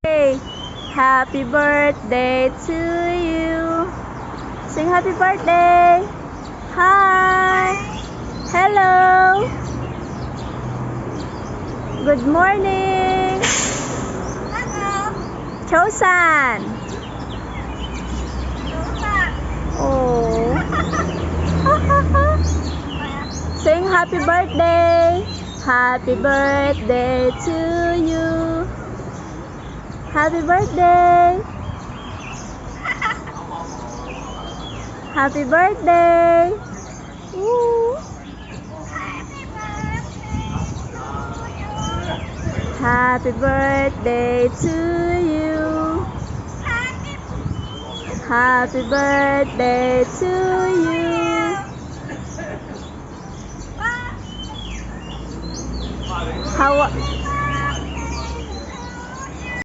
Hey, happy birthday to you. Sing happy birthday. Hi. Hello. Good morning. Chosan. Oh. Sing happy birthday. Happy birthday to you. Happy birthday. Happy birthday. Woo. Happy birthday to you. Happy birthday to you. How